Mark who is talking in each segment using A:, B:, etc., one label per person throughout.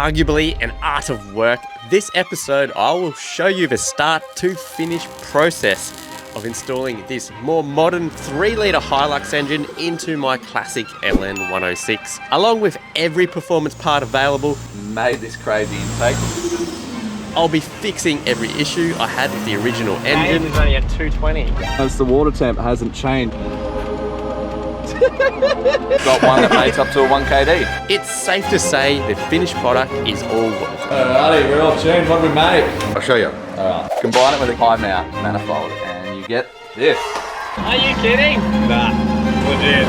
A: arguably an art of work, this episode I will show you the start to finish process of installing this more modern 3-litre Hilux engine into my classic LN106, along with every performance part available.
B: Made this crazy intake.
A: I'll be fixing every issue I had with the original engine.
C: It's only at 220.
B: As the water temp hasn't changed. Got one that mates up to a 1 kd.
A: It's safe to say the finished product is all worth it.
B: Alrighty, we're all tuned. What do we make? I'll show you. Alright. Combine it with a high mount manifold and you get this.
C: Are you kidding? Nah, legit.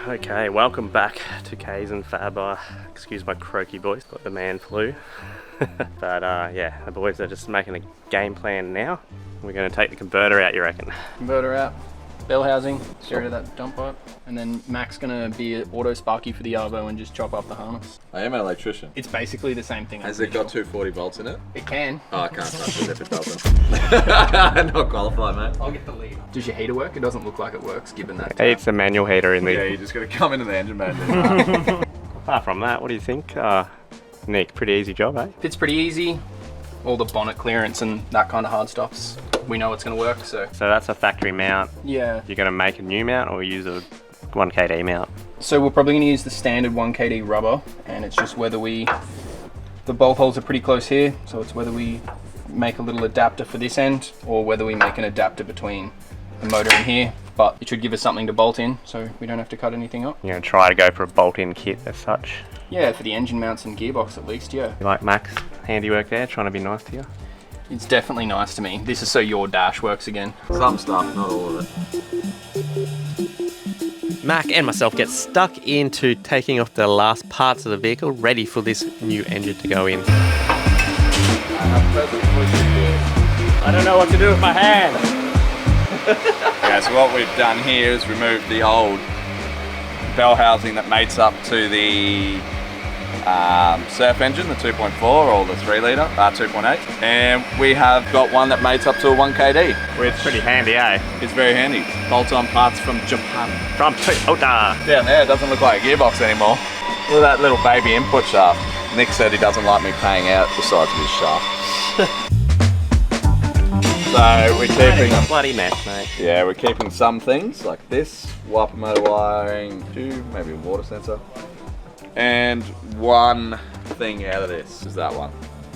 A: Okay, welcome back to TJs and Fab. Excuse my croaky voice, got the man flu. But yeah, the boys are just making a game plan now. We're going to take the converter out, you reckon?
D: Converter out, bell housing, stereo that dump pipe, and then Mac's gonna be an auto sparky for the Arvo and just chop up the harness.
B: I am an electrician.
D: It's basically the same thing.
B: Has it got 240 volts in it?
D: It can.
B: Oh, I can't touch it if it doesn't. Not qualified, mate.
D: I'll get the lead. Does your heater work? It doesn't look like it works given that.
A: It's a manual heater in the...
B: Yeah, you just got to come into the engine mode.
A: Apart from that, what do you think? Nick, pretty easy job, eh?
D: It's pretty easy. All the bonnet clearance and that kind of hard stuffs, we know it's going to work, so.
A: So that's a factory mount.
D: Yeah.
A: You're going to make a new mount or use a 1 kd mount?
D: So we're probably going to use the standard 1 kd rubber, and it's just whether we, the bolt holes are pretty close here, so it's whether we make a little adapter for this end or whether we make an adapter between the motor and here, but it should give us something to bolt in so we don't have to cut anything up.
A: You're going to try to go for a bolt-in kit as such?
D: Yeah, for the engine mounts and gearbox at least, yeah.
A: You like Mac's handiwork there, trying to be nice to you?
D: It's definitely nice to me. This is so your dash works again.
B: Some stuff, not all of it.
A: Mac and myself get stuck into taking off the last parts of the vehicle, ready for this new engine to go in.
C: I don't know what to do with my hand.
B: Okay, so what we've done here is removed the old bell housing that mates up to the surf engine, the 2.4 or the 3-litre, 2.8, and we have got one that mates up to a 1 kd.
A: It's pretty handy, eh?
B: It's very handy. Bolt-on parts from Japan.
A: From Toyota.
B: Down there, it doesn't look like a gearbox anymore. Look at that little baby input shaft. Nick said he doesn't like me paying out the size of his shaft. So we're keeping
A: a bloody mess, mate.
B: Yeah, we're keeping some things like this, wiper motor wiring, maybe a water sensor. And one thing out of this is that one,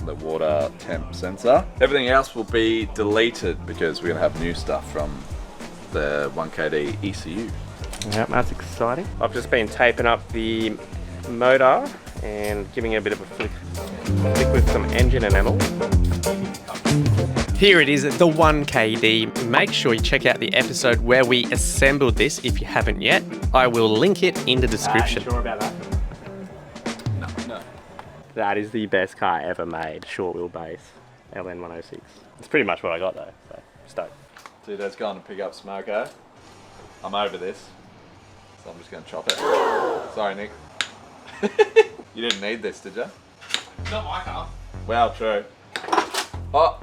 B: the water temp sensor. Everything else will be deleted because we're gonna have new stuff from the 1 kd ECU.
A: Yep, that's exciting. I've just been taping up the motor and giving it a bit of a flick with some engine enamel. Here it is, the 1 kd. Make sure you check out the episode where we assembled this if you haven't yet. I will link it in the description.
C: Sure about that?
B: No.
A: That is the best car ever made, short wheelbase, LN106. It's pretty much what I got though, so stoked.
B: Dude, that's going to pick up smoke, eh? I'm over this, so I'm just going to chop it. Sorry, Nick. You didn't need this, did you?
D: Not my car.
B: Well, true. Oh.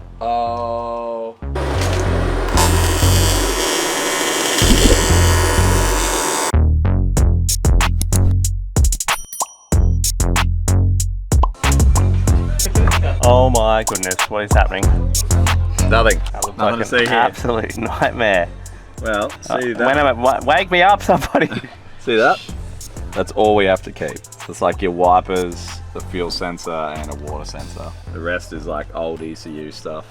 A: Oh my goodness, what is happening?
B: Nothing.
A: Nothing
B: Nothing to see here.
A: Absolute nightmare.
B: Well, see that?
A: Wake me up, somebody.
B: See that? That's all we have to keep. It's like your wipers, the fuel sensor, and a water sensor. The rest is like old ECU stuff.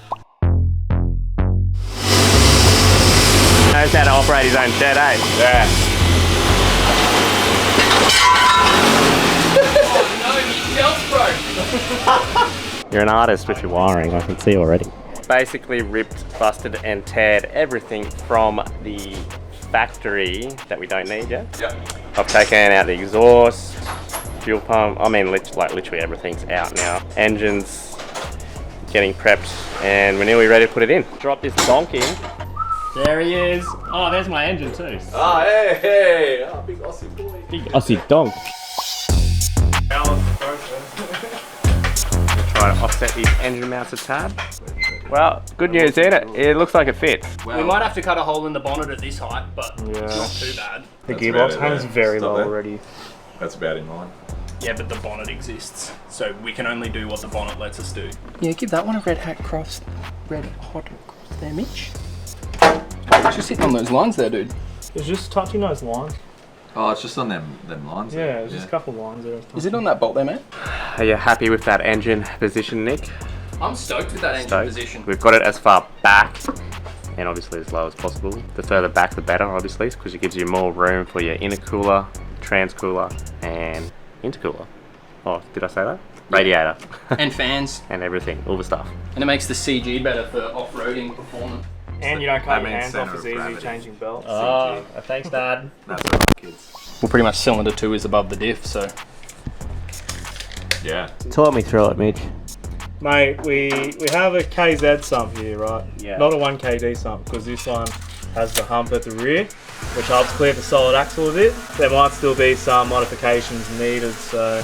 A: Knows how to operate his own shed, eh?
B: Yeah.
A: You're an artist with your wiring, I can see already. Basically ripped, busted and teared everything from the factory that we don't need yet.
B: Yep.
A: I've taken out the exhaust, fuel pump, I mean literally everything's out now. Engines getting prepped and we're nearly ready to put it in. Drop this donk in.
C: There he is. Oh, there's my engine too.
B: Oh, hey. Oh, big Aussie boy.
A: Big Aussie donk. Try to offset these engine mounts a tad.
C: Well, good news, isn't it? It looks like it fits.
D: We might have to cut a hole in the bonnet at this height, but it's not too bad.
C: The
B: That's
C: gearbox
B: about it
C: hangs
B: there.
C: very
B: Stop
C: low
B: there.
C: already.
B: That's about in line.
D: Yeah, but the bonnet exists, so we can only do what the bonnet lets us do. Yeah, give that one a red hot cross there, Mitch. Just sitting on those lines there, dude.
C: It's just touching those lines.
B: Oh, it's just on them lines.
C: Yeah, it's just a couple of lines there.
D: Is it on that bolt there, mate?
A: Are you happy with that engine position, Nick?
D: I'm stoked with that engine
A: Stoked.
D: position.
A: We've got it as far back and obviously as low as possible. The further back the better, obviously, because it gives you more room for your intercooler, transcooler and intercooler. Oh, did I say that? Radiator.
D: And fans.
A: And everything, all the stuff.
D: And it makes the CG better for off-roading performance.
C: And you don't cut your
B: means
C: hands off
B: centre
C: as
B: of
C: easy
B: gravity.
C: changing belts.
A: Oh, thanks, Dad.
B: That's alright, kids.
D: Well, pretty much cylinder 2 is above the diff, so...
B: Yeah.
A: Talk me through it, Mitch.
C: Mate, we have a KZ sump here, right?
A: Yeah.
C: Not a 1KD sump, because this one has the hump at the rear, which helps clear the solid axle a bit. There might still be some modifications needed, so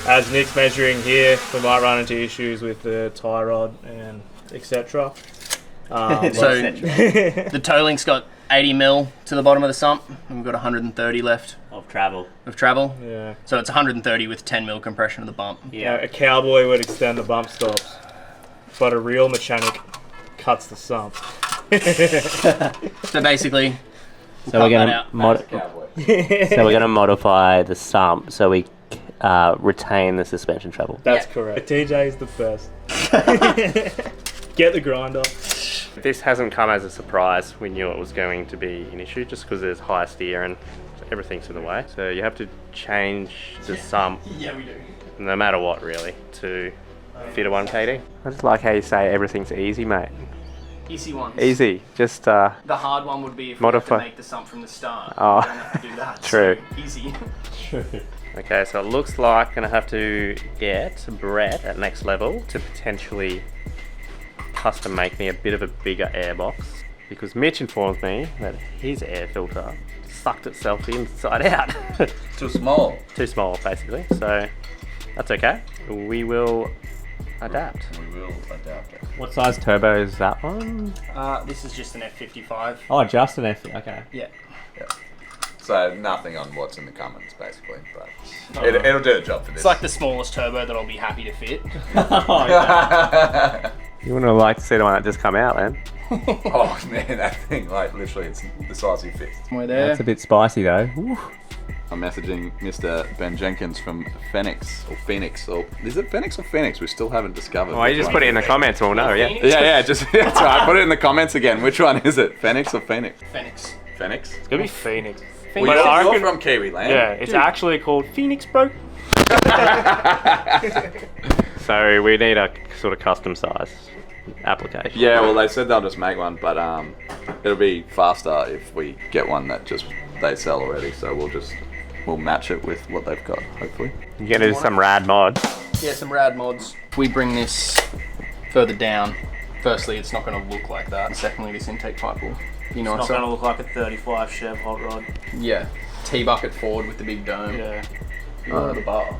C: as Nick's measuring here, we might run into issues with the tie rod and etc.
D: So the toe link's got 80 mil to the bottom of the sump, and we've got 130 left
A: Of travel.
D: of travel.
C: yeah.
D: So it's 130 with 10 mil compression of the bump.
C: A cowboy would extend the bump stops, but a real mechanic cuts the sump.
D: So basically,
A: So we're gonna modify the sump so we retain the suspension travel.
C: That's
D: Yeah.
C: correct. TJ is the best. Get the grinder.
A: This hasn't come as a surprise. We knew it was going to be an issue just because there's high steer and everything's in the way. So you have to change the sump
D: yeah, we do.
A: no matter what really to fit a 1KD. I just like how you say everything's easy, mate.
D: Easy ones.
A: Easy. Just
D: The hard one would be if we have
A: Modify.
D: to make the sump from the start.
A: Oh.
D: We don't have to do that.
A: True.
D: So easy.
A: okay, so it looks like I'm gonna have to get Brett at next level to potentially custom make me a bit of a bigger air box because Mitch informs me that his air filter sucked itself inside out.
B: Too small.
A: Too small, basically. So that's okay. We will adapt.
B: We will adapt it.
A: What size turbo is that one?
D: This is just an F55.
A: Oh, just an F. Okay.
D: Yeah.
B: So nothing on what's in the comments, basically, but it'll do the job for this.
D: It's like the smallest turbo that I'll be happy to fit.
A: You wouldn't have liked to see the one that just come out, then.
B: Oh man, that thing, like literally, it's the size of your fist.
D: We're there.
A: That's a bit spicy though.
B: I'm messaging Mr. Ben Jenkins from FENIX, or FENIX, or is it FENIX or FENIX? We still haven't discovered.
A: Well, you just put it in the comments, we'll know, yeah.
B: Yeah, just that's right. Put it in the comments again. Which one is it? FENIX or FENIX?
D: FENIX.
B: FENIX.
C: It's gonna be Phoenix.
B: Well,
C: But I
B: you're
C: reckon-
B: from Kiwi land.
C: Yeah, it's actually called Phoenix, bro.
A: So we need a sort of custom size application.
B: Yeah, well, they said they'll just make one, but it'll be faster if we get one that just they sell already. So we'll match it with what they've got, hopefully.
A: You're gonna do some rad mods.
D: Yeah, some rad mods. If we bring this further down, firstly, it's not going to look like that. And secondly, this intake pipe will be nicer.
C: It's not gonna look like a 35 Chev hot rod.
D: Yeah. T-bucket forward with the big dome.
C: Yeah.
D: The bar.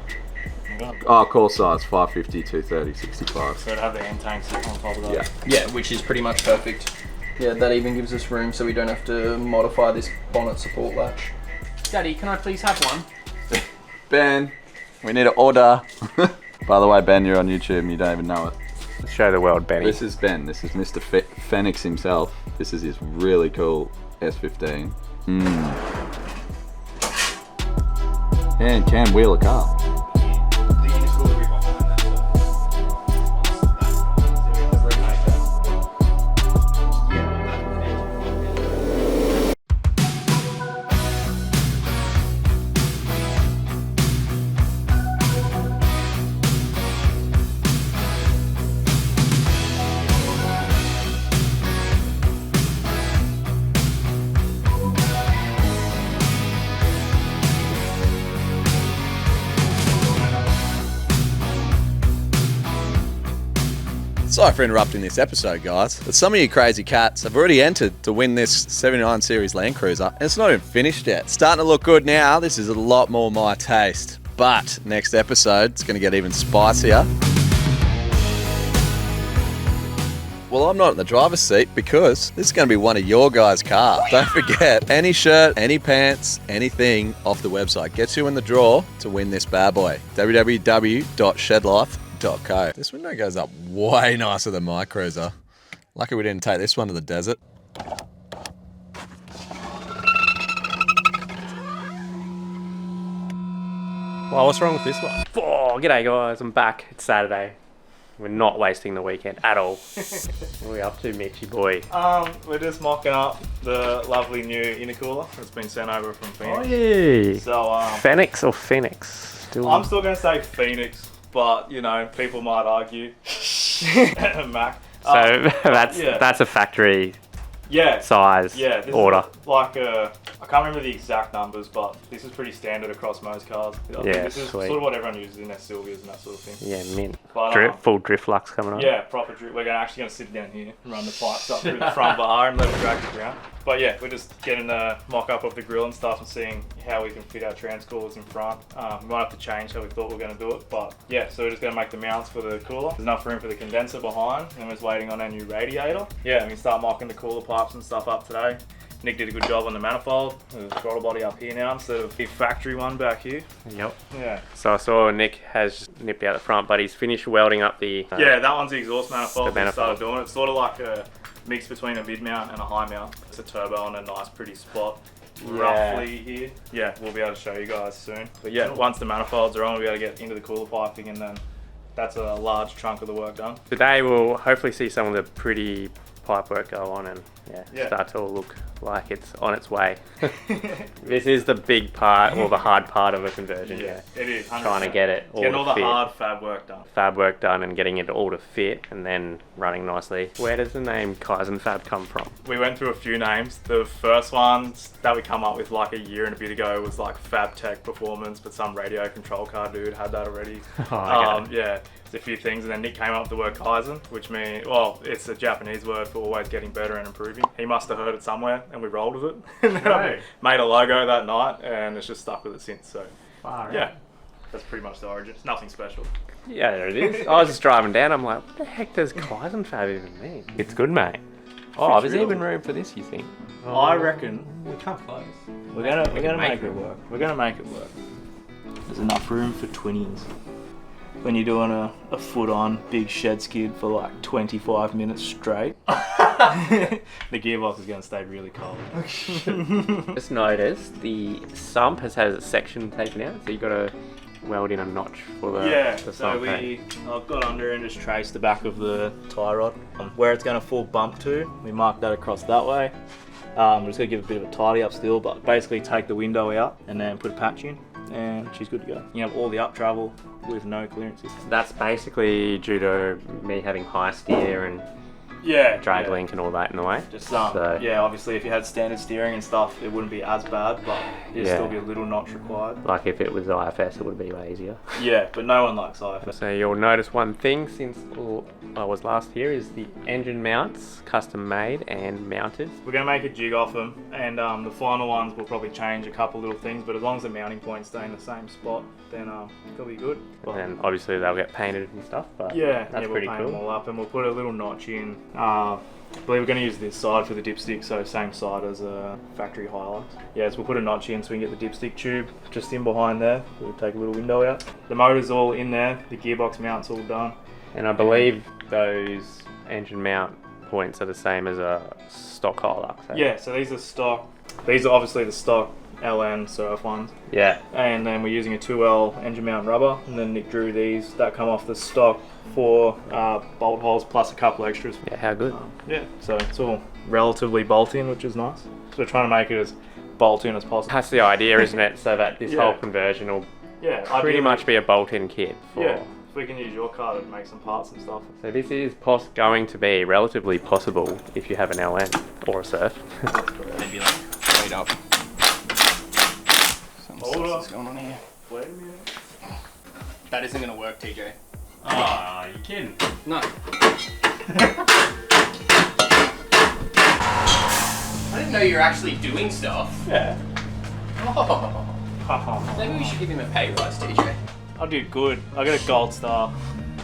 B: Oh, core size 550, 230, 65.
C: So it'd have the end tank sitting on top of that.
B: Yeah.
D: Yeah, which is pretty much perfect. Yeah, that even gives us room so we don't have to modify this bonnet support latch. Daddy, can I please have one?
B: Ben, we need an order. By the way, Ben, you're on YouTube and you don't even know it.
A: Let's show the world, Benny.
B: This is Ben. This is Mr. FENIX himself. This is his really cool S15. And can wheel a car. Sorry for interrupting this episode, guys, but some of you crazy cats have already entered to win this 79 Series Land Cruiser, and it's not even finished yet. It's starting to look good now. This is a lot more my taste, but next episode, it's going to get even spicier. Well, I'm not in the driver's seat because this is going to be one of your guys' cars. Don't forget, any shirt, any pants, anything off the website gets you in the draw to win this bad boy. www.shedlife.co. This window goes up way nicer than my cruiser. Lucky we didn't take this one to the desert.
A: Well, what's wrong with this one? Oh, g'day guys, I'm back. It's Saturday. We're not wasting the weekend at all. What are we up to, Mitchy boy?
C: We're just mocking up the lovely new intercooler that's been sent over from FENIX.
A: Oh yeah.
C: So
A: FENIX or FENIX?
C: I'm still going to say FENIX, but you know, people might argue. Mac.
A: So that's a factory size order.
C: Like I can't remember the exact numbers, but this is pretty standard across most cars. I think this is
A: sweet.
C: sort of what everyone uses in their Sylvias and that sort of thing.
A: Yeah, mint.
C: But,
A: full drift lux coming on.
C: Yeah, proper drift. We're actually going to sit down here and run the pipes up through the front bar and let it drag the ground. But yeah, we're just getting a mock-up of the grill and stuff and seeing how we can fit our transcoolers in front. We might have to change how we thought we were going to do it, but yeah, so we're just going to make the mounts for the cooler. There's enough room for the condenser behind, and we're just waiting on our new radiator. Yeah, we can start mocking the cooler pipes and stuff up today. Nick did a good job on the manifold. There's a throttle body up here now instead of the factory one back here.
A: Yep.
C: Yeah.
A: So I saw Nick has nipped out the front, but he's finished welding up the...
C: yeah, that one's the exhaust manifold.
A: The
C: We started doing it. It's sort of like a mix between a mid mount and a high mount. It's a turbo on a nice pretty spot. Roughly here. Yeah, we'll be able to show you guys soon. But yeah, once the manifolds are on, we'll be able to get into the cooler piping, and then that's a large chunk of the work done.
A: Today we'll hopefully see some of the pretty pipework go on and start to look like it's on its way. This is the big part, or the hard part of a conversion.
C: Yeah, it is. 100%.
A: Trying to get it all
C: getting
A: to
C: all the
A: fit.
C: hard fab work done.
A: Fab work done and getting it all to fit and then running nicely. Where does the name Exhaust and Fab come from?
C: We went through a few names. The first ones that we come up with like a year and a bit ago was like Fab Tech Performance, but some radio control car dude had that already. Yeah, it's a few things, and then Nick came up with the word Kaizen, which means, well, it's a Japanese word for always getting better and improving. He must have heard it somewhere, and we rolled with it. And then I made a logo that night, and it's just stuck with it since. So, yeah, that's pretty much the origin. It's nothing special.
A: Yeah, there it is. I was just driving down. I'm like, what the heck does Exhaust and Fab even mean? It's good, mate. Oh, there's even room for this, you think?
C: I reckon
E: we come close.
C: we're gonna make it work. We're gonna make it work. There's enough room for twinnies. When you're doing a foot on big shed skid for like 25 minutes straight, the gearbox is going to stay really cold.
A: Just noticed the sump has a section taken out, so you've got to weld in a notch for the
C: so
A: sump.
C: I've got under and just traced the back of the tie rod. Where it's going to full bump to, we marked that across that way. We're just going to give it a bit of a tidy up still, but basically take the window out and then put a patch in, and she's good to go. You have all the up travel with no clearances.
A: That's basically due to me having high steer and drag link and all that in the way.
C: Just obviously if you had standard steering and stuff, it wouldn't be as bad, but there'd still be a little notch required.
A: Like if it was IFS, it would be way easier.
C: Yeah, but no one likes IFS.
A: So you'll notice one thing since I was last here is the engine mounts, custom made and mounted.
C: We're going to make a jig off them, and the final ones will probably change a couple little things, but as long as the mounting points stay in the same spot, then it'll be good.
A: And then obviously they'll get painted and stuff, but that's
C: we'll
A: pretty
C: paint
A: cool.
C: them all up, and we'll put a little notch in. I believe we're going to use this side for the dipstick, so same side as a factory Hilux. Yeah, so we'll put a notch in so we can get the dipstick tube just in behind there. We'll take a little window out. The motor's all in there, the gearbox mount's all done.
A: And I believe those engine mount points are the same as a stock Hilux.
C: Yeah, so these are stock. These are obviously the stock LN surf ones.
A: Yeah.
C: And then we're using a 2L engine mount rubber, and then Nick drew these that come off the stock 4 bolt holes plus a couple extras.
A: Yeah, how good.
C: So it's all relatively bolt-in, which is nice. So we're trying to make it as bolt-in as possible.
A: That's the idea, isn't it? So that this whole conversion will pretty much be a bolt-in kit.
C: If we can use your car to make some parts and stuff.
A: So this is going to be relatively possible if you have an LN or a surf.
D: Maybe like straight up. What's going on here?
C: Wait a minute.
D: That isn't going to work, TJ.
A: Oh, you kidding?
D: No. I didn't know you were actually doing stuff.
C: Yeah.
D: Oh. Maybe we should give him a pay rise, TJ.
C: I did good. I got a gold star.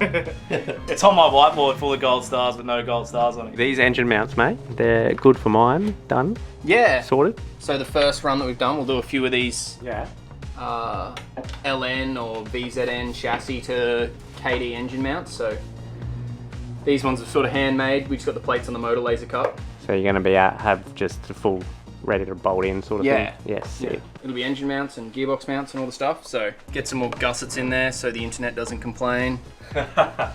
C: It's on my whiteboard full of gold stars with no gold stars on it.
A: These engine mounts, mate, they're good for mine. Done.
D: Yeah.
A: Sorted.
D: So the first run that we've done, we'll do a few of these
A: Yeah.
D: LN or VZN chassis to KD engine mounts. So these ones are sort of handmade. We just got the plates on the motor laser cut.
A: So you're going to be have just the full ready to bolt in sort of
D: Yeah.
A: thing? Yes.
D: Yeah. It'll be engine mounts and gearbox mounts and all the stuff. So get some more gussets in there so the internet doesn't complain.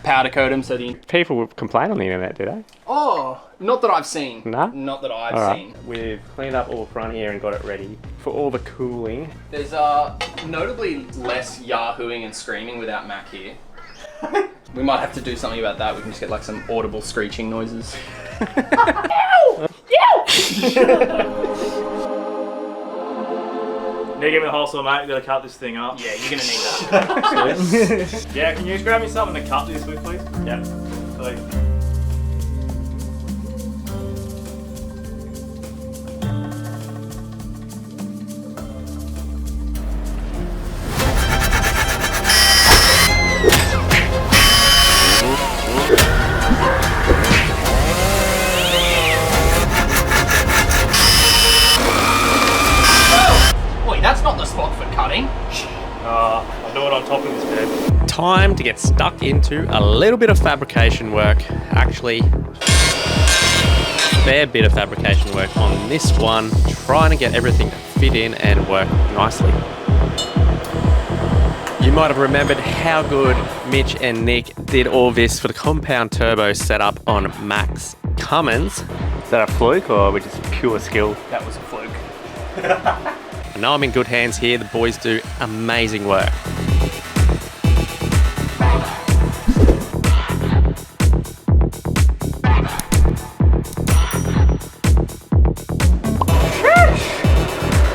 D: Powder coat them so the...
A: People complain on the internet, do they?
D: Oh, not that I've seen.
A: No?
D: Not that I've
A: All right.
D: seen.
A: We've cleaned up all the front here and got it ready for all the cooling.
D: There's notably less yahooing and screaming without Mac here. We might have to do something about that. We can just get like some audible screeching noises.
C: Nick, give me the whole saw, mate. You gotta cut this thing up.
D: Yeah, you're gonna need that.
C: Yeah, can you just grab me something to cut this with, please? Yep. Please.
D: Boy, that's not the spot for cutting.
C: I'll do it on top of this bed.
A: Time to get stuck into a little bit of fabrication work. Actually, a fair bit of fabrication work on this one, trying to get everything to fit in and work nicely. You might have remembered how good Mitch and Nick did all this for the compound turbo setup on Max Cummins. Is that a fluke or we just pure skill?
D: That was a fluke.
A: I know I'm in good hands here. The boys do amazing work.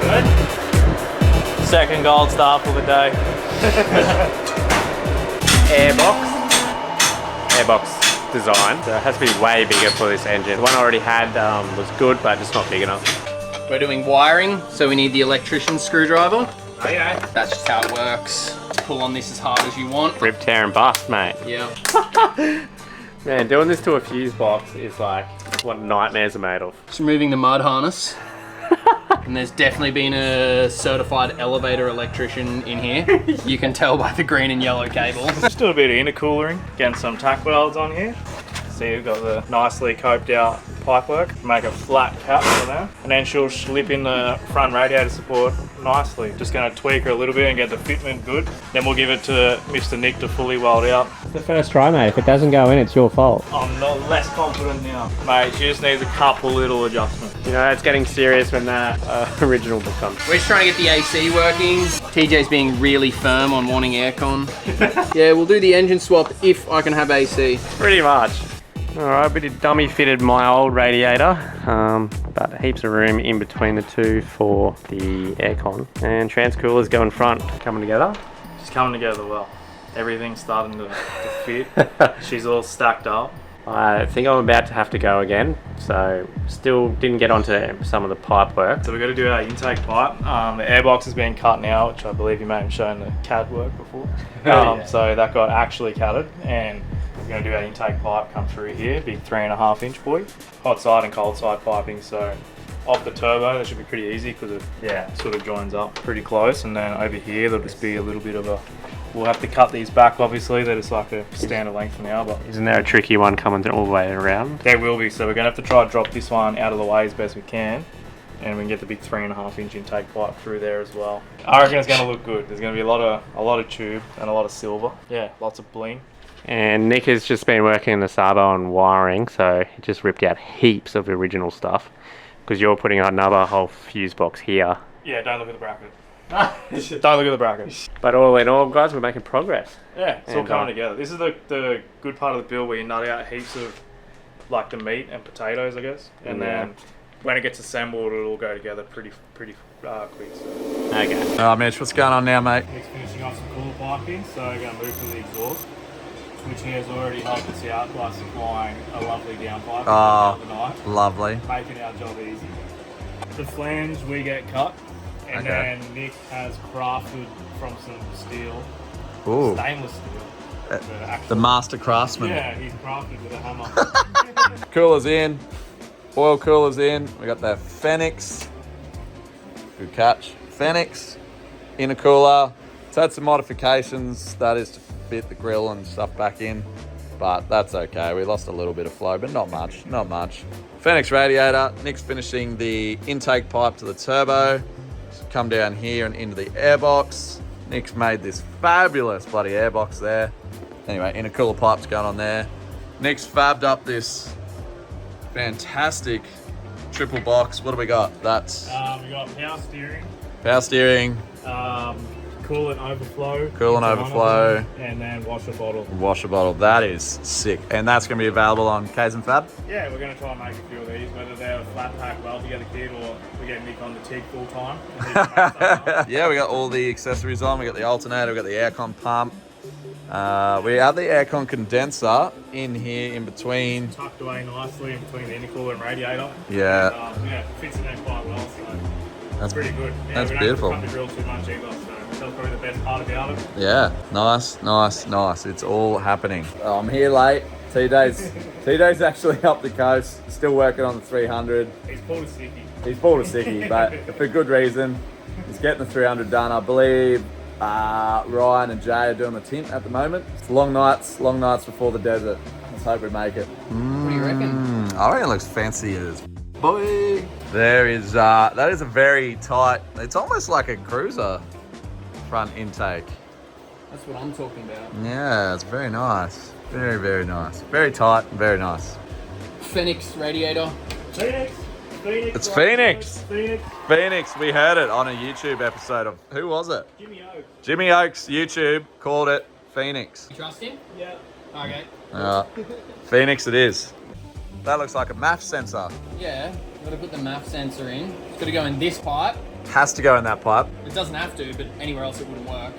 C: Good. Second gold star for the day.
A: Airbox design. So it has to be way bigger for this engine. The one I already had was good, but just not big enough.
D: We're doing wiring, so we need the electrician's screwdriver.
C: Oh yeah.
D: That's just how it works. Pull on this as hard as you want.
A: Rip, tear and bust, mate.
D: Yeah.
A: Man, doing this to a fuse box is like what nightmares are made of.
D: Just removing the mud harness. And there's definitely been a certified elevator electrician in here. You can tell by the green and yellow cable.
C: Just do a bit of intercoolering, getting some tack welds on here. See, we've got the nicely coped out pipework. Make a flat cap for that. And then she'll slip in the front radiator support nicely. Just gonna tweak her a little bit and get the fitment good. Then we'll give it to Mr. Nick to fully weld out.
A: It's the first try, mate. If it doesn't go in, it's your fault.
C: I'm not less confident now. Mate, she just needs a couple little adjustments.
A: You know, it's getting serious when that original becomes.
D: We're just trying to get the AC working. TJ's being really firm on wanting aircon. Yeah, we'll do the engine swap if I can have AC.
A: Pretty much. Alright, we did dummy fitted my old radiator, but heaps of room in between the two for the aircon. And transcooler's going front, coming together.
C: She's coming together well. Everything's starting to fit. She's all stacked up.
A: I think I'm about to have to go again, so still didn't get onto some of the pipe work.
C: So we've got to do our intake pipe. The airbox is being cut now, which I believe you may have shown the CAD work before.
A: Yeah.
C: So that got actually cutted, and we're going to do our intake pipe come through here, big 3.5 inch buoy. Hot side and cold side piping, so off the turbo that should be pretty easy because it sort of joins up pretty close, and then over here there'll just be a little bit of a... We'll have to cut these back, obviously. They're just like a standard length for now, but
A: Isn't there a tricky one coming all the way around?
C: there will be. So we're going to have to try to drop this one out of the way as best we can, and we can get the big 3.5 inch intake pipe through there as well. I reckon it's going to look good. There's going to be a lot of tube and a lot of silver. Yeah, lots of bling.
A: And Nick has just been working in the Sabo on wiring, so he just ripped out heaps of original stuff because you're putting another whole fuse box here.
C: Yeah, don't look at the bracket. Don't look at the bracket.
A: But all in all, guys, we're making progress.
C: Yeah, it's all
A: And,
C: coming together. This is the good part of the build where you nut out heaps of like the meat and potatoes, I guess, and then when it gets assembled, it'll all go together pretty quick. So.
A: Okay.
B: Alright Mitch, what's going on now mate?
C: Next, finishing off some cooler piping, so we're going to move to the exhaust, which has already helped us out by supplying a lovely downpipe overnight,
B: Lovely.
C: making our job easy. The flange we get cut, and then Nick has crafted from some steel,
B: Ooh.
C: stainless steel, actual,
B: The master craftsman.
C: Yeah, he's crafted with a hammer.
B: Cooler's in. Oil cooler's in. We got the FENIX. Good catch. FENIX. Intercooler. It's had some modifications. That is to fit the grill and stuff back in. But that's okay. We lost a little bit of flow, but not much. Not much. FENIX radiator. Nick's finishing the intake pipe to the turbo. Come down here and into the airbox. Nick's made this fabulous bloody airbox there. Anyway, intercooler pipe's going on there. Nick's fabbed up this fantastic triple box. What do we got? That's
C: We got
B: power steering,
C: coolant overflow. And then
B: washer bottle. That is sick. And that's going to be available on Exhaust and Fab?
C: Yeah, we're going to try and make a few of these, whether they're a flat pack weld together kit or we get Nick on the TIG full time.
B: Yeah, we got all the accessories on. We got the alternator, we got the aircon pump. We have the aircon condenser in here in between.
C: Tucked away nicely in between the intercooler and radiator.
B: Yeah.
C: And, yeah, fits in there quite well, so
B: That's
C: pretty good. Yeah,
B: that's
C: we don't
B: beautiful.
C: have to grill too much either, so that's probably the best part about it.
B: Yeah, nice. It's all happening. Oh, I'm here late. TJ's actually up the coast, still working on the 300.
C: He's pulled a sickie.
B: He's pulled a sickie, but for good reason. He's getting the 300 done. I believe Ryan and Jay are doing the tint at the moment. It's long nights before the desert. Let's hope we make it.
D: What do you reckon?
B: I reckon it looks fancy as boy. There is, that is a very tight, it's almost like a cruiser front intake.
D: That's what I'm talking about.
B: Yeah, it's very nice. Very nice. Very tight and very nice.
D: FENIX radiator.
C: FENIX.
B: It's FENIX. FENIX. We heard it on a YouTube episode of, who was it? Jimmy Oaks YouTube called it FENIX.
D: You trust him?
C: Yeah.
D: Okay.
B: FENIX it is. That looks like a MAF sensor.
D: Yeah, got to put the MAF sensor in. It's got to go in this pipe.
B: Has to go in that pipe.
D: It doesn't have to, but anywhere else it wouldn't work.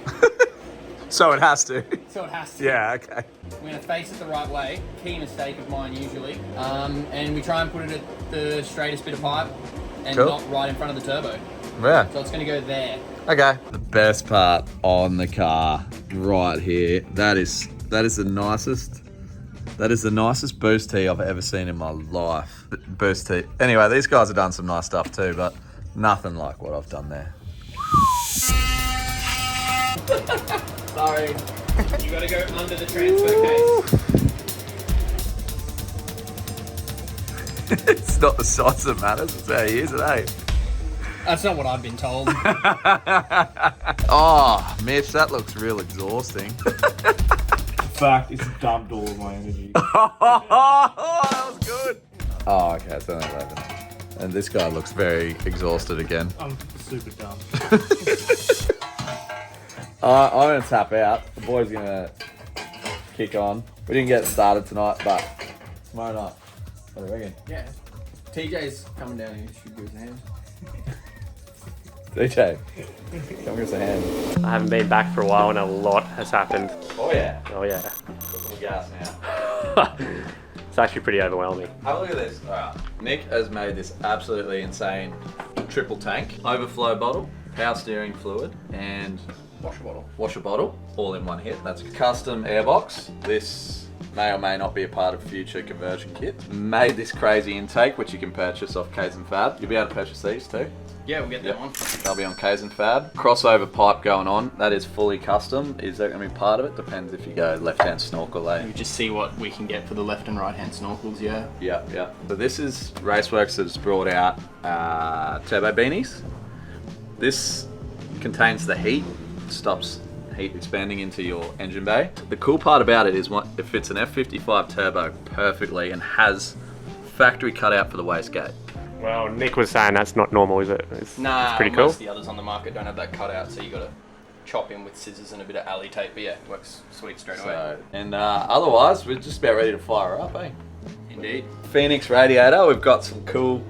B: So it has to.
D: So it has to.
B: Yeah, okay.
D: We're going to face it the right way. Key mistake of mine usually. And we try and put it at the straightest bit of pipe and
B: Cool.
D: not right in front of the turbo.
B: Yeah.
D: So it's going to go there.
B: Okay. The best part on the car right here. That is the nicest. That is the nicest boost tee I've ever seen in my life. Boost tee. Anyway, these guys have done some nice stuff too, but nothing like what I've done there.
D: Sorry. You got to go under the transfer case.
B: It's not the size that matters, it's how he is it, eh?
D: That's not what I've been told.
B: Oh, Mitch, that looks real exhausting.
C: In fact, it's dumped all of my energy.
B: Oh, that was good. Oh, okay, it's only 11. And this guy looks very exhausted again.
C: I'm super dumb.
B: I'm going to tap out. The boy's going to kick on. We didn't get started tonight, but tomorrow night. What do you reckon?
D: Yeah. TJ's coming down here. Should give us a hand.
B: DJ, come give us a hand.
A: I haven't been back for a while and a lot has happened.
B: Oh, yeah.
A: Oh yeah.
B: Got some gas now.
A: It's actually pretty overwhelming.
B: Have a look at this. All right. Nick has made this absolutely insane triple tank, overflow bottle, power steering fluid, and washer bottle, all in one hit. That's a custom airbox. This may or may not be a part of future conversion kits. Made this crazy intake, which you can purchase off Exhaust and Fab. You'll be able to purchase these too.
D: Yeah, we'll get that one.
B: They'll be on Exhaust and Fab. Crossover pipe going on. That is fully custom. Is that going to be part of it? Depends if you go left-hand snorkel, eh?
D: We just see what we can get for the left and right hand snorkels, yeah.
B: Yeah. So this is Raceworks that has brought out turbo beanies. This contains the heat, stops heat expanding into your engine bay. The cool part about it is it fits an F55 turbo perfectly and has factory cutout for the wastegate.
A: Well, Nick was saying that's not normal, is it? It's pretty cool.
D: Most of the others on the market don't have that cutout, so you got to chop in with scissors and a bit of alley tape. But yeah, it works sweet straight away.
B: And otherwise, we're just about ready to fire up, eh?
D: Indeed.
B: FENIX radiator. We've got some cool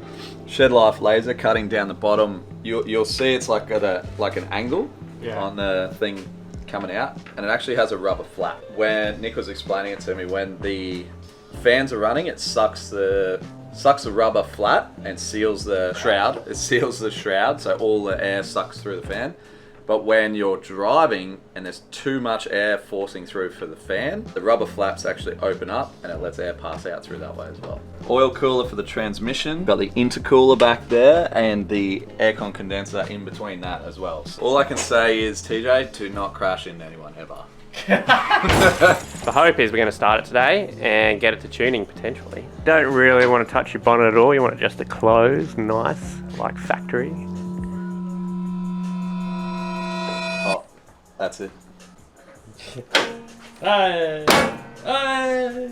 B: shed life laser cutting down the bottom. You'll see it's like got an angle on the thing coming out, and it actually has a rubber flap. When Nick was explaining it to me, when the fans are running, it sucks the rubber flat and seals the shroud. It seals the shroud, so all the air sucks through the fan. But when you're driving and there's too much air forcing through for the fan, the rubber flaps actually open up and it lets air pass out through that way as well. Oil cooler for the transmission. Got the intercooler back there and the aircon condenser in between that as well. So all I can say is, TJ, do not crash into anyone ever.
A: The hope is we're going to start it today and get it to tuning potentially. Don't really want to touch your bonnet at all. You want it just to close nice, like factory.
B: Oh, that's it.
A: Hey, hey.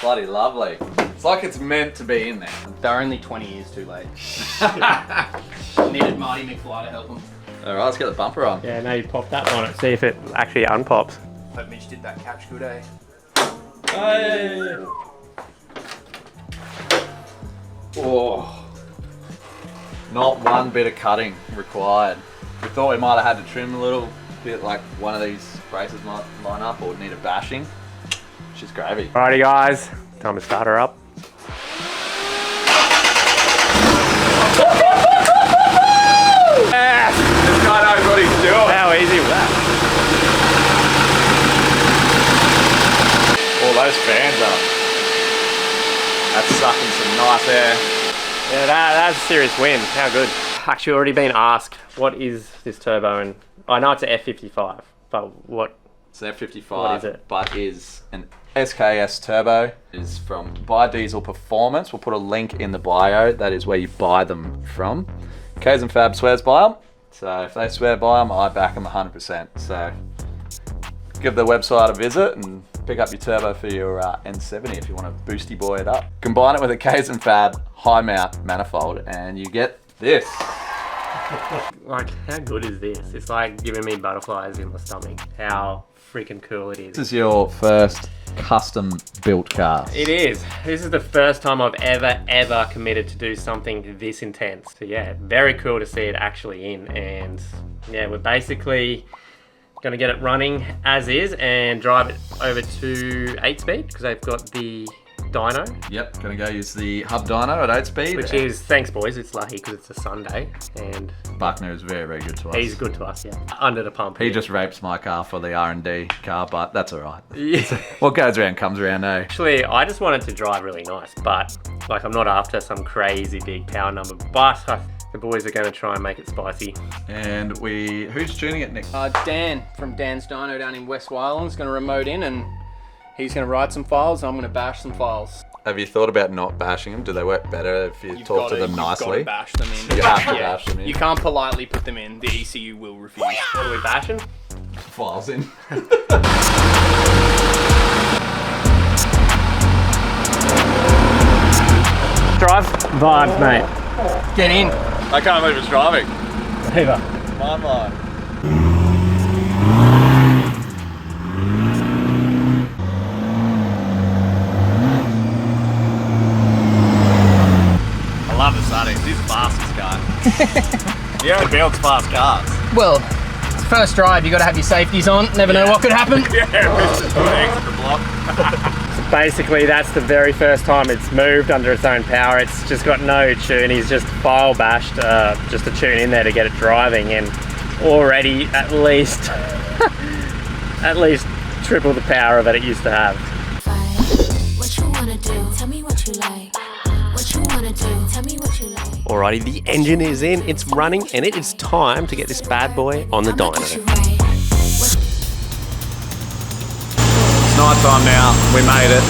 B: Bloody lovely. It's like it's meant to be in there.
D: They're only 20 years too late. Needed Marty McFly to help them.
B: All right, let's get the bumper on.
A: Yeah, now you pop that bonnet, see if it actually unpops.
D: Hope Mitch did that catch good, eh?
A: Hey.
B: Oh, not one bit of cutting required. We thought we might have had to trim a little bit, like one of these braces might line up or need a bashing. She's gravy.
A: Alrighty guys, time to start her up.
B: This guy knows what he's doing.
A: How easy was that?
B: All those fans up. That's sucking some nice air.
A: Yeah, that's a serious win. How good. Actually already been asked, what is this turbo? And I know it's an F55, but what?
B: It's an F55,
A: What is it?
B: but is an SKS turbo. It is from Biodiesel Performance. We'll put a link in the bio. That is where you buy them from. TJs and Fab swears by them. So if they swear by them, I back them 100%. So give the website a visit and pick up your turbo for your N70 if you want to boosty boy it up. Combine it with a TJs and Fab high mount manifold and you get this.
A: Like, how good is this? It's like giving me butterflies in my stomach. How freaking cool it is.
B: This is your first custom built car.
A: It is. This is the first time I've ever committed to do something this intense. So yeah, very cool to see it actually in. And yeah, we're basically gonna get it running as is and drive it over to 8-speed because they've got the dyno.
B: Yep, gonna go use the hub dyno at 8-speed.
A: Which is, thanks boys, it's lucky because it's a Sunday and
B: Buckner is very, very good to us.
A: he's good to us, yeah. Under the pump.
B: He
A: yeah.
B: just rapes my car for the R&D car, but that's all right.
A: Yeah.
B: What goes around comes around, eh?
A: Actually, I just wanted to drive really nice, but like I'm not after some crazy big power number, but the boys are going to try and make it spicy.
B: And who's tuning it, Nick?
D: Dan from Dan's Dyno down in West Wyland is going to remote in and he's going to write some files and I'm going to bash some files.
B: Have you thought about not bashing them? Do they work better if you talk to them nicely?
D: You've got to bash them in.
B: You have to bash them in.
D: You can't politely put them in. The ECU will refuse.
A: What are we bashing?
B: Files in.
A: Drive? Vibes, mate.
D: Get in.
B: I can't believe it's driving.
A: Either.
B: Mine line. I love the Sunny. He's the fastest guy. He only builds fast cars.
D: Well, it's first drive, you got to have your safeties on. Never know what could happen.
B: Yeah, which is good extra block.
A: Basically, that's the very first time it's moved under its own power. It's just got no tune. He's just file bashed just a tune in there to get it driving, and already at least triple the power that it used to have.
E: What you wanna do? Tell me what you like. What you wanna do? Tell me what you like.
A: Alrighty, the engine is in, it's running, and it is time to get this bad boy on the dyno.
B: It's night time now. We made it.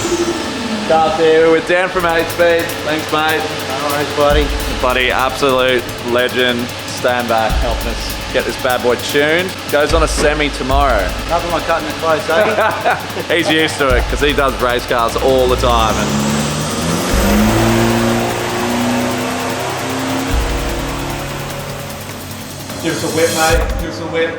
B: Starts here with Dan from 8-speed. Thanks, mate.
A: Alright, buddy.
B: Buddy, absolute legend. Stand back, helping us get this bad boy tuned. Goes on a semi tomorrow.
F: Nothing like cutting it close, eh?
B: He's used to it because he does race cars all the time. And give us a whip, mate. Give us a whip.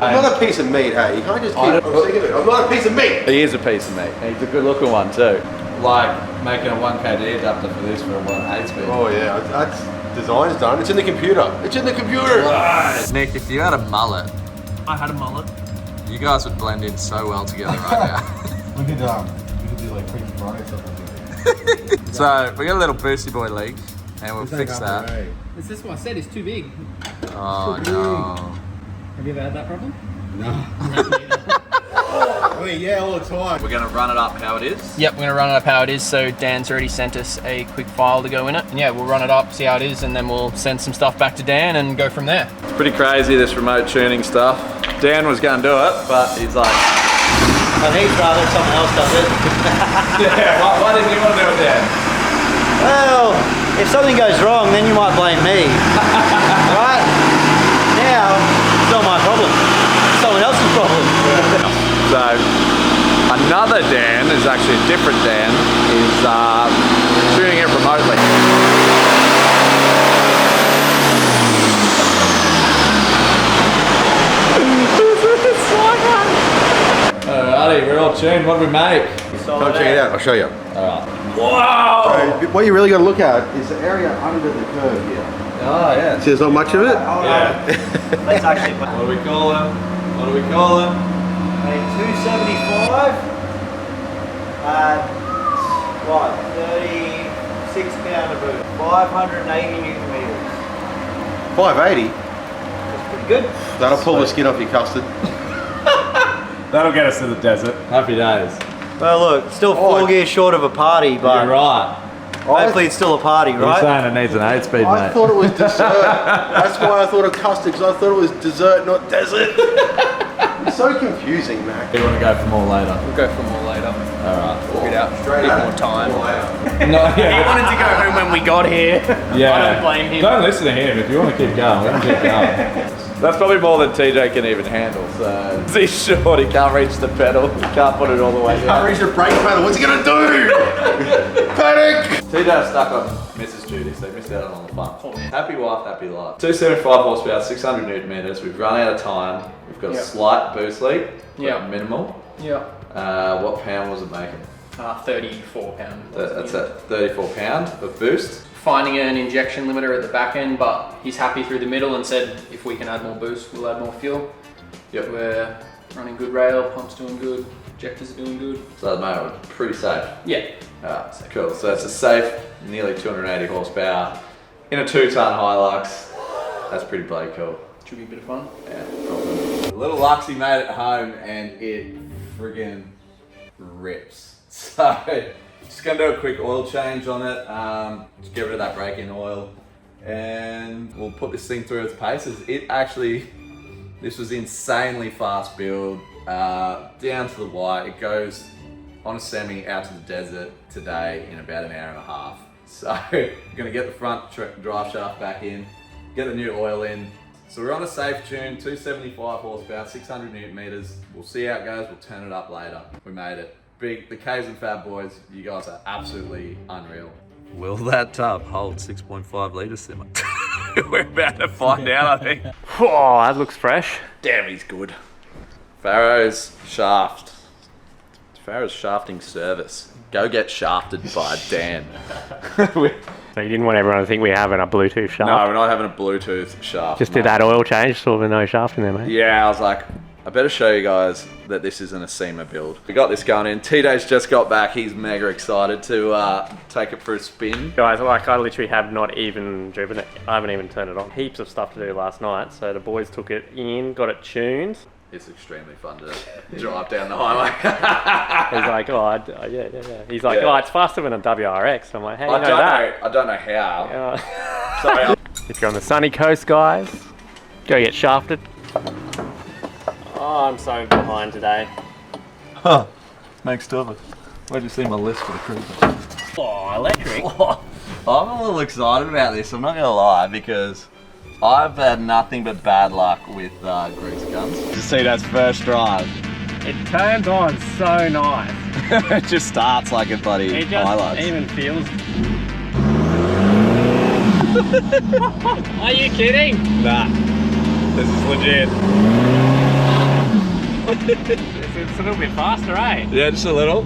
F: I'm not a piece of meat, hey? You can't just keep... I'm sick of it. I'm not a piece of meat!
B: He is a piece of meat. He's a good looking one too. Like making a 1kd adapter for this for a 8-speed.
F: Oh yeah, that's design's done. It's in the computer. It's in the computer!
B: Right. Nick, if you had a mullet,
C: I had a mullet.
B: you guys would blend in so well together right now.
F: We could do like Freaky Friday or something.
B: So we got a little boosty boy leak and we'll fix that.
D: Is this what I said? It's too big.
B: Oh no.
D: Have you ever had that problem?
F: I mean, yeah, all the time.
B: We're gonna run it up how it is.
D: Yep, we're gonna run it up how it is. So Dan's already sent us a quick file to go in it. And yeah, we'll run it up, see how it is, and then we'll send some stuff back to Dan and go from there.
B: It's pretty crazy, this remote tuning stuff. Dan was gonna do it, but he's like,
G: I'd he'd rather someone else does it.
B: yeah, why didn't you want to do it, Dan?
G: Well, if something goes wrong, then you might blame me. Right? Now, it's not my problem. It's someone else's problem.
B: So, another Dan, is actually a different Dan, is tuning it remotely. Alrighty, we're all tuned. What do we make?
F: Come check it out. I'll show you.
B: Wow!
F: So, what you really got to look at is the area under the curve here.
B: Oh yeah.
F: See, there's not much of it.
B: Yeah.
G: Let's actually
B: What do we call him? What do we call him?
G: a 275 at what? 36 pound of boot. 580 Newton meters.
F: 580.
G: That's pretty good.
F: That'll pull the skin off your custard.
C: That'll get us to the desert.
B: Happy days.
G: Well, look, still 4 gears short of a party, but
B: You're right.
G: hopefully it's still a party, right?
B: saying it needs an 8-speed,
F: I thought it was dessert. That's why I thought of custard, because I thought it was dessert, not desert. It's so confusing, Mac.
B: You want to go for more later?
D: We'll go for more later.
B: Alright.
D: Figure it out.
F: Straight
D: A bit
F: at
D: more
F: it.
D: time.
B: No,
D: He wanted to go home when we got here.
B: Yeah.
D: I don't blame him.
B: Don't listen to him. If you want to keep going, let him keep going. That's probably more than TJ can even handle. So he's short. He can't reach the pedal. He can't put it all the way
F: Can't
B: down.
F: reach the brake pedal. What's he gonna do? Panic!
B: TJ's stuck on Mrs. Judy, so he missed out on all the fun. Happy wife, happy life. 275 horsepower, 600 Newton meters. We've run out of time. We've got a slight boost leak, but
D: Yep.
B: minimal.
D: Yeah.
B: What pound was it making?
D: 34 pound.
B: That's at 34 pound of boost.
D: Finding an injection limiter at the back end, but he's happy through the middle and said if we can add more boost, we'll add more fuel.
B: Yep.
D: We're running good rail, pump's doing good, injectors are doing good.
B: So at the moment, we're pretty safe.
D: Yeah.
B: Alright, cool. So it's a safe, nearly 280 horsepower in a 2-ton Hilux. That's pretty bloody cool.
D: Should be a bit of fun.
B: Yeah, awesome. A little Luxy made it home and it friggin' rips. So, just gonna do a quick oil change on it. Just get rid of that brake-in oil and we'll put this thing through its paces. This was insanely fast build, down to the wire. It goes on a semi out to the desert today in about an hour and a half. So, I'm gonna get the front drive shaft back in, get the new oil in. So we're on a safe tune, 275 horsepower, 600 Newton meters. We'll see how it goes, we'll turn it up later. We made it. The Exhaust and Fab boys, you guys are absolutely unreal. Will that tub hold 6.5 litres, Simmer? We're about to find out, I think.
A: Oh, that looks fresh.
B: Damn, he's good. Farrow's shaft. Farrow's shafting service. Go get shafted by Dan.
A: So you didn't want everyone to think we're having a Bluetooth shaft?
B: No, we're not having a Bluetooth shaft.
A: Just did that oil change, sort of no shaft in there, mate.
B: Yeah, I was like, I better show you guys that this isn't a SEMA build. We got this going in. TJ's just got back. He's mega excited to take it for a spin.
A: Guys, like I literally have not even driven it. I haven't even turned it on. Heaps of stuff to do last night. So the boys took it in, got it tuned.
B: It's extremely fun to drive down the highway.
A: He's like, oh, yeah. He's like,
B: Yeah.
A: oh, it's faster than a WRX. I'm like, how do you know that?
B: I don't know how.
A: Yeah.
B: Sorry.
A: If you're on the sunny coast, guys, go get shafted. Oh, I'm so behind today.
B: Huh. Next to it. Where'd you see my list for the cruiser?
A: Oh, electric.
B: I'm a little excited about this, I'm not gonna lie, because I've had nothing but bad luck with grease guns. To see that's first drive.
A: It turns on so nice.
B: It just starts like a bloody
A: It just
B: highlights.
A: even feels... Are you kidding?
B: Nah, this is legit.
A: It's a little bit faster, eh?
B: Yeah, just a little.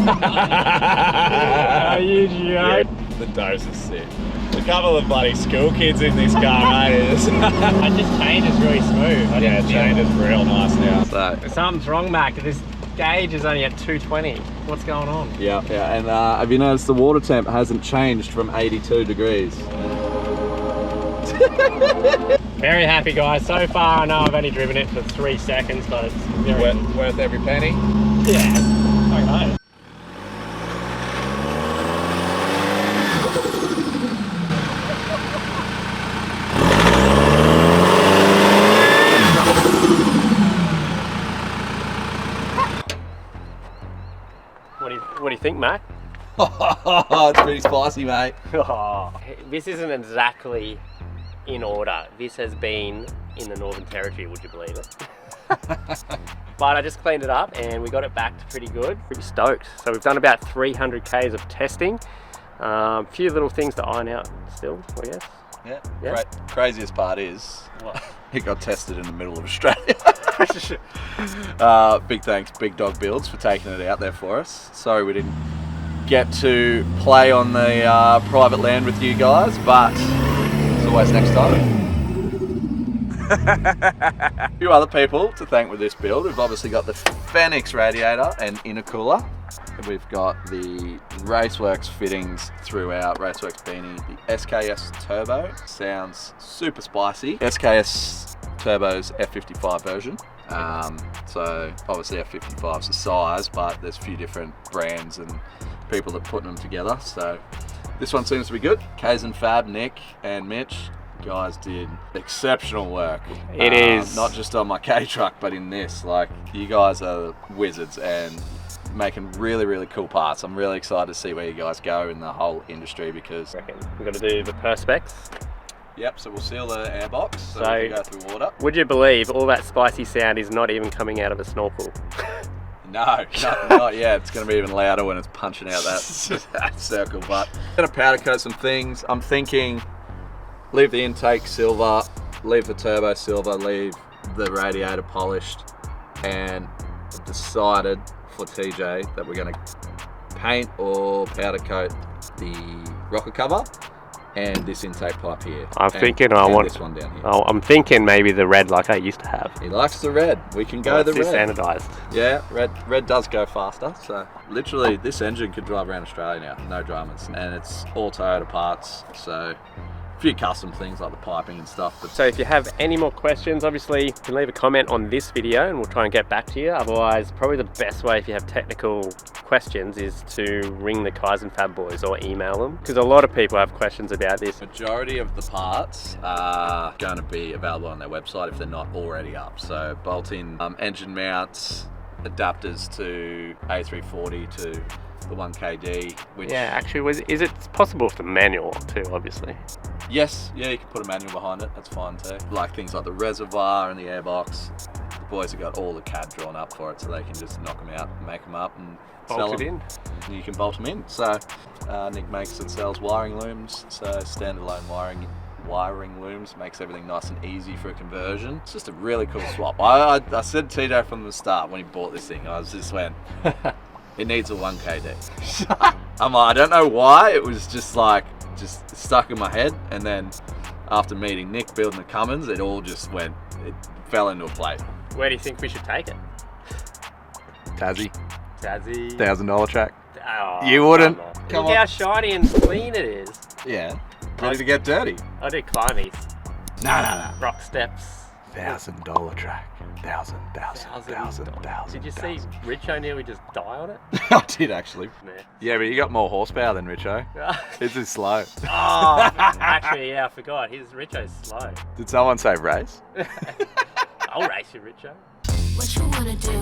C: Are you joking?
B: The dose is sick. A couple of bloody school kids in this car, mate.
A: It just changes really smooth.
B: Yeah, it changes real nice now. So,
A: Something's wrong, Mac. This gauge is only at 220. What's going on?
B: yeah, and have you noticed the water temp hasn't changed from 82 degrees?
A: Very happy, guys. So far, I know I've only driven it for 3 seconds, but it's very...
B: Worth every penny?
A: Yeah. I know. What do you think, Mac?
B: It's pretty spicy, mate.
A: This isn't exactly in order. This has been in the Northern Territory, would you believe it? But I just cleaned it up and we got it back to pretty good. Pretty stoked. So we've done about 300 Ks of testing. A few little things to iron out still, I guess.
B: Yeah. Craziest part is
A: What?
B: it got tested in the middle of Australia. Big thanks, Big Dog Builds, for taking it out there for us. Sorry we didn't get to play on the private land with you guys, but as always, next time. A few other people to thank with this build. We've obviously got the FENIX radiator and intercooler. We've got the Raceworks fittings throughout, Raceworks beanie, the SKS Turbo, sounds super spicy. SKS Turbo's F55 version. So obviously F55's the size, but there's a few different brands and people that are putting them together. So this one seems to be good. Exhaust and Fab, Nick and Mitch, guys did exceptional work.
A: It is.
B: Not just on my K truck, but in this. Like, you guys are wizards and making really, really cool parts. I'm really excited to see where you guys go in the whole industry because...
A: Reckon we've got to do the perspex.
B: Yep, so we'll seal the airbox so we can go through water.
A: Would you believe all that spicy sound is not even coming out of a snorkel?
B: No, not yet. It's going to be even louder when it's punching out that circle. But I'm going to powder coat some things. I'm thinking leave the intake silver, leave the turbo silver, leave the radiator polished, and I've decided for TJ that we're going to paint or powder coat the rocker cover and this intake pipe here.
A: I'm thinking
B: this one down here.
A: I'm thinking maybe the red like I used to have.
B: He likes the red. We can go the red.
A: Standardized.
B: Yeah, red does go faster. So literally, this engine could drive around Australia now, no dramas, and it's all Toyota parts. So a few custom things like the piping and stuff. But
A: So if you have any more questions, obviously you can leave a comment on this video and we'll try and get back to you. Otherwise, probably the best way if you have technical questions is to ring the Exhaust and Fab boys or email them, because a lot of people have questions about this.
B: majority of the parts are going to be available on their website if they're not already up. So bolt-in engine mounts, adapters to A340 to the 1KD, which...
A: Yeah, actually, is it possible with the manual too, obviously?
B: Yes, yeah, you can put a manual behind it, that's fine too. Like things like the reservoir and the airbox, the boys have got all the CAD drawn up for it, so they can just knock them out and make them up and sell
A: Bolt it
B: them. And you can bolt them in. So Nick makes and sells wiring looms, so standalone wiring looms, makes everything nice and easy for a conversion. It's just a really cool swap. I said to TJ from the start when he bought this thing, I was just went, it needs a 1KD. I'm like, I don't know why, it was just like, just stuck in my head, and then after meeting Nick building the Cummins, it all just went, it fell into a plate.
A: Where do you think we should take it?
B: Tassie,
A: Tassie.
B: $1,000 track.
A: Oh,
B: You wouldn't.
A: Come on. Look how shiny and clean it is.
B: Yeah, ready to get dirty.
A: I do climbing.
B: No.
A: Rock steps.
B: $1,000 track. $1,000.
A: Did you see Richo nearly just die on it?
B: I did actually.
A: Nah.
B: Yeah, but you got more horsepower than Richo. This is slow.
A: Oh, actually, yeah, I forgot. Richo's slow.
B: Did someone say race?
A: I'll race you, Richo.
E: What you wanna do?